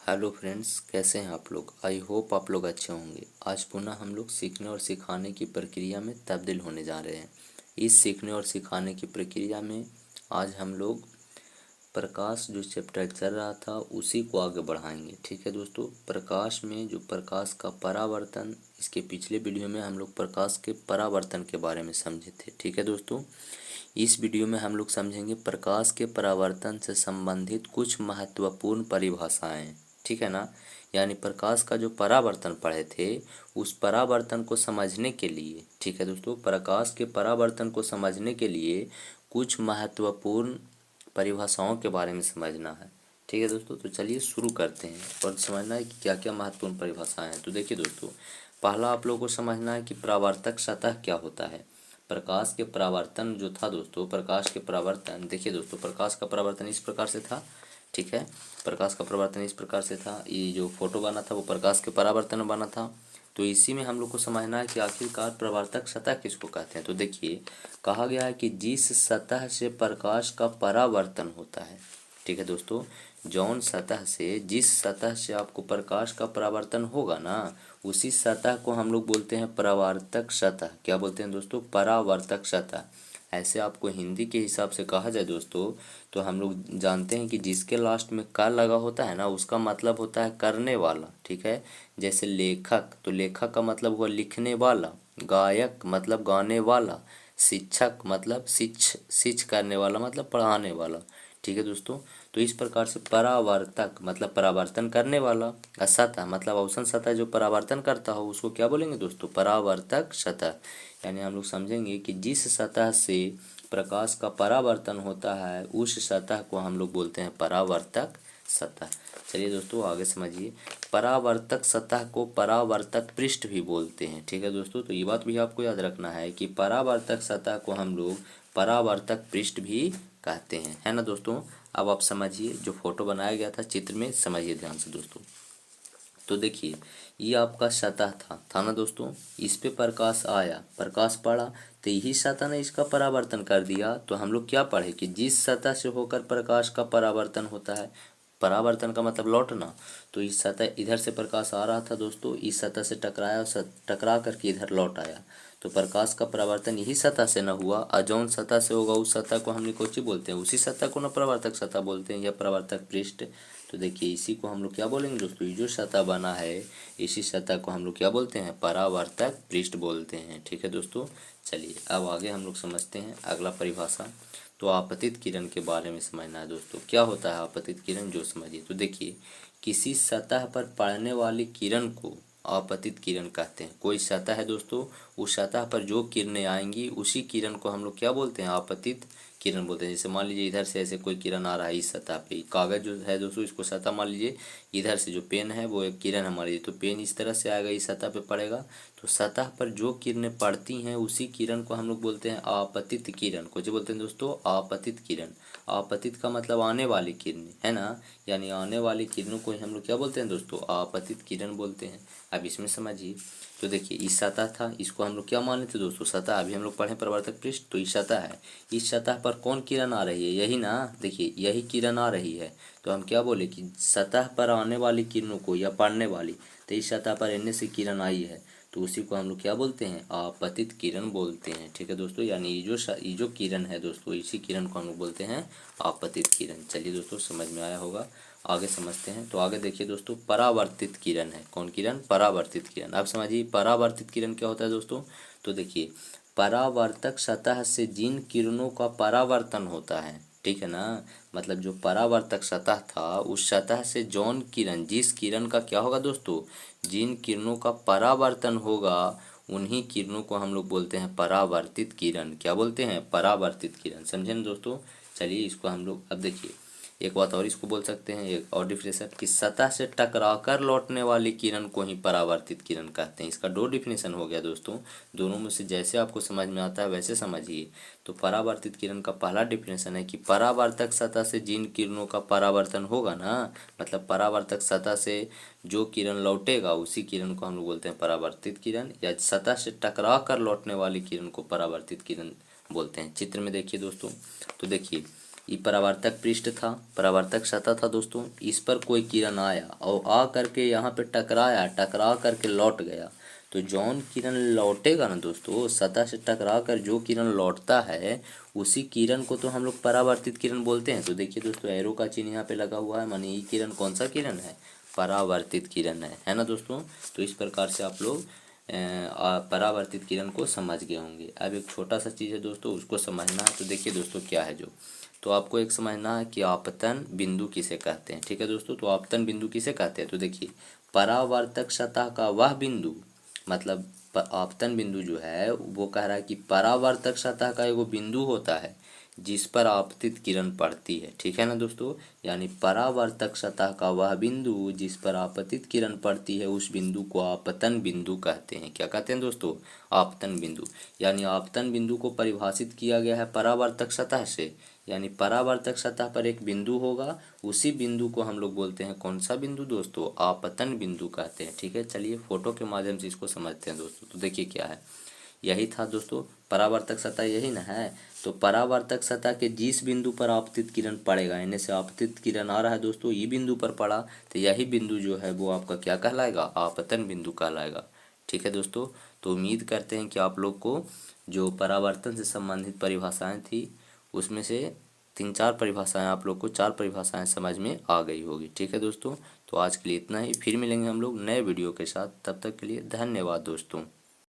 Hello friends, कैसे हैं आप लोग। आई होप आप लोग अच्छे होंगे। आज पुनः हम लोग सीखने और सिखाने की प्रक्रिया में तब्दील होने जा रहे हैं। इस सीखने और सिखाने की प्रक्रिया में आज हम लोग प्रकाश जो चैप्टर चल रहा था उसी को आगे बढ़ाएंगे। ठीक है दोस्तों, प्रकाश में जो प्रकाश का परावर्तन, इसके पिछले वीडियो में हम लोग प्रकाश के परावर्तन के बारे में समझे थे। ठीक है दोस्तों, इस वीडियो में हम लोग समझेंगे प्रकाश के परावर्तन से संबंधित कुछ महत्वपूर्ण परिभाषाएं। ठीक है ना। यानी प्रकाश का जो परावर्तन पढ़े थे उस परावर्तन को समझने के लिए, ठीक है दोस्तों, प्रकाश के परावर्तन को समझने के लिए कुछ महत्वपूर्ण परिभाषाओं के बारे में समझना है। ठीक है दोस्तों, तो चलिए शुरू करते हैं और समझना है कि क्या क्या महत्वपूर्ण परिभाषाएं हैं। तो देखिए दोस्तों, पहला आप लोगों को समझना है कि परावर्तक सतह क्या होता है। प्रकाश के परावर्तन जो था दोस्तों, प्रकाश के परावर्तन, देखिए दोस्तों, प्रकाश का परावर्तन इस प्रकार से था। ठीक है, प्रकाश का परावर्तन इस प्रकार से था। ये जो फोटो बना था वो प्रकाश के परावर्तन में बना था। तो इसी में हम लोग को समझना है कि आखिरकार परावर्तक सतह किसको कहते हैं। तो देखिए, कहा गया है कि जिस सतह से प्रकाश का परावर्तन होता है। ठीक है दोस्तों, जौन सतह से, जिस सतह से आपको प्रकाश का परावर्तन होगा ना, उसी सतह को हम लोग बोलते हैं परावर्तक सतह। क्या बोलते हैं दोस्तों? परावर्तक सतह। ऐसे आपको हिंदी के हिसाब से कहा जाए दोस्तों, तो हम लोग जानते हैं कि जिसके लास्ट में का लगा होता है ना, उसका मतलब होता है करने वाला। ठीक है, जैसे लेखक, तो लेखक का मतलब हुआ लिखने वाला। गायक मतलब गाने वाला। शिक्षक मतलब शिक्ष करने वाला, मतलब पढ़ाने वाला। ठीक है दोस्तों, तो इस प्रकार से परावर्तक मतलब परावर्तन करने वाला, सतह मतलब अवसन सतह जो परावर्तन करता हो उसको क्या बोलेंगे दोस्तों? परावर्तक सतह। यानी हम लोग समझेंगे कि जिस सतह से प्रकाश का परावर्तन होता है उस सतह को हम लोग बोलते हैं परावर्तक सतह। चलिए दोस्तों आगे समझिए। परावर्तक सतह को परावर्तक पृष्ठ भी बोलते हैं। ठीक है दोस्तों, तो ये बात भी आपको याद रखना है कि परावर्तक सतह को हम लोग परावर्तक पृष्ठ भी कहते हैं, है ना दोस्तों। अब आप समझिए, जो फोटो बनाया गया था चित्र में, समझिए ध्यान से दोस्तों। तो देखिए, ये आपका सतह था ना दोस्तों। इस पे प्रकाश आया, प्रकाश पड़ा, तो यही सतह ने इसका परावर्तन कर दिया। तो हम लोग क्या पढ़े कि जिस सतह से होकर प्रकाश का परावर्तन होता है, परावर्तन का मतलब लौटना, तो इस सतह, इधर से प्रकाश आ रहा था दोस्तों, इस सतह से टकराया, टकरा करके इधर लौट आया। तो प्रकाश का परावर्तन यही सतह से न हुआ, और जौन सतह से होगा उस सतह को हमने कौन सी बोलते हैं? उसी सतह को न परावर्तक सतह बोलते हैं या परावर्तक पृष्ठ। तो देखिए, इसी को हम लोग क्या बोलेंगे दोस्तों? ये जो सतह बना है इसी सतह को हम लोग क्या बोलते हैं? परावर्तक पृष्ठ बोलते हैं। ठीक है दोस्तों, चलिए अब आगे हम लोग समझते हैं अगला परिभाषा। तो आपतित किरण के बारे में समझना है दोस्तों। क्या होता है आपतित किरण, जो समझिए। तो देखिए, किसी सतह पर पड़ने वाली किरण को आपतित किरण कहते हैं। कोई सतह है दोस्तों, उस सतह पर जो किरणें आएंगी उसी किरण को हम लोग क्या बोलते हैं? आपतित किरण बोलते हैं। जैसे मान लीजिए इधर से ऐसे कोई किरण आ रहा है इस सतह पे, कागज जो है दोस्तों इसको सतह मान लीजिए, इधर से जो पेन है वो एक किरण हमारी, तो पेन इस तरह से आएगा, इस सतह पे पड़ेगा। तो सतह पर जो किरणें पड़ती हैं उसी किरण को हम लोग बोलते हैं आपतित किरण। को जो बोलते हैं दोस्तों? आपतित किरण। आपतित का मतलब आने वाली किरणें, है ना। यानी आने वाली किरणों को हम लोग क्या बोलते हैं दोस्तों? आपतित किरण बोलते हैं। अब इसमें समझिए। तो देखिए, इस सतह था, इसको हम लोग क्या मान लेते दोस्तों? सतह। अभी हम लोग पढ़े परावर्तक पृष्ठ, तो इस सतह है। इस सतह पर कौन किरण आ रही है? यही ना। देखिए, यही किरण आ रही है। तो हम क्या बोले कि सतह पर आने वाली किरणों को, या पड़ने वाली, तो इस सतह पर एने से किरण आई है, तो उसी को हम लोग क्या बोलते हैं? आपतित किरण बोलते हैं। ठीक है दोस्तों, यानी ये जो किरण है दोस्तों, इसी किरण को हम लोग बोलते हैं आपतित किरण। चलिए दोस्तों, समझ में आया होगा। आगे समझते हैं। तो आगे देखिए दोस्तों, परावर्तित किरण है। कौन किरण? परावर्तित किरण। अब समझिए परावर्तित किरण क्या होता है दोस्तों। तो देखिए, परावर्तक सतह से जिन किरणों का परावर्तन होता है, ठीक है ना, मतलब जो परावर्तक सतह था उस सतह से जौन किरण, जिस किरण का क्या होगा दोस्तों? जिन किरणों का परावर्तन होगा उन्हीं किरणों को हम लोग बोलते हैं परावर्तित किरण। क्या बोलते हैं? परावर्तित किरण। समझे ना दोस्तों। चलिए इसको हम लोग, अब देखिए एक बात और इसको बोल सकते हैं, एक और डिफिनेशन, कि सतह से टकराकर लौटने वाली किरण को ही परावर्तित किरण कहते हैं। इसका दो डिफिनेशन हो गया दोस्तों। दोनों में से जैसे आपको समझ में आता है वैसे समझिए। तो परावर्तित किरण का पहला डिफिनेशन है कि परावर्तक सतह से जिन किरणों का परावर्तन होगा ना, मतलब परावर्तक सतह से जो किरण लौटेगा उसी किरण को हम लोग बोलते हैं परावर्तित किरण, या सतह से टकरा कर लौटने वाली किरण को परावर्तित किरण बोलते हैं। चित्र में देखिए दोस्तों। तो देखिए, ये परावर्तक पृष्ठ था, परावर्तक सतह था दोस्तों। इस पर कोई किरण आया और आ करके यहाँ पे टकराया, टकरा करके लौट गया। तो जौन किरण लौटेगा ना दोस्तों, सतह से टकरा कर जो किरण लौटता है उसी किरण को तो हम लोग परावर्तित किरण बोलते हैं। तो देखिए दोस्तों, एरो का चिन्ह यहाँ पे लगा हुआ है, माने ये किरण कौन सा किरण है, परावर्तित किरण है ना दोस्तों। तो इस प्रकार से आप लोग परावर्तित किरण को समझ गए होंगे। अब एक छोटा सा चीज़ है दोस्तों, उसको समझना है। तो देखिए दोस्तों क्या है जो, तो आपको एक समझना है कि आपतन बिंदु किसे कहते हैं। ठीक है दोस्तों, तो आपतन बिंदु किसे कहते हैं। तो देखिए, परावर्तक सतह का वह बिंदु, मतलब आपतन बिंदु जो है वो कह रहा है कि परावर्तक सतह का एगो बिंदु होता है जिस पर आपतित किरण पड़ती है। ठीक है ना दोस्तों, यानी परावर्तक सतह का वह बिंदु जिस पर आपतित किरण पड़ती है उस बिंदु को आपतन बिंदु कहते हैं। क्या कहते हैं दोस्तों, आपतन बिंदु। यानी आपतन बिंदु को परिभाषित किया गया है परावर्तक सतह से, यानी परावर्तक सतह पर एक बिंदु होगा, उसी बिंदु को हम लोग बोलते हैं कौन सा बिंदु दोस्तों, आपतन बिंदु कहते हैं। ठीक है, चलिए फोटो के माध्यम से इसको समझते हैं दोस्तों। तो देखिए क्या है, यही था दोस्तों, परावर्तक सतह यही ना है। तो परावर्तक सतह के जिस बिंदु पर आपतित किरण पड़ेगा, इन्हें से आपतित किरण आ रहा है दोस्तों, ये बिंदु पर पड़ा, तो यही बिंदु जो है वो आपका क्या कहलाएगा, आपतन बिंदु कहलाएगा। ठीक है दोस्तों, तो उम्मीद करते हैं कि आप लोग को जो परावर्तन से संबंधित परिभाषाएं थी उसमें से 3-4 परिभाषाएं, आप लोग को 4 परिभाषाएं समझ में आ गई होगी। ठीक है दोस्तों, तो आज के लिए इतना ही, फिर मिलेंगे हम लोग नए वीडियो के साथ। तब तक के लिए धन्यवाद दोस्तों।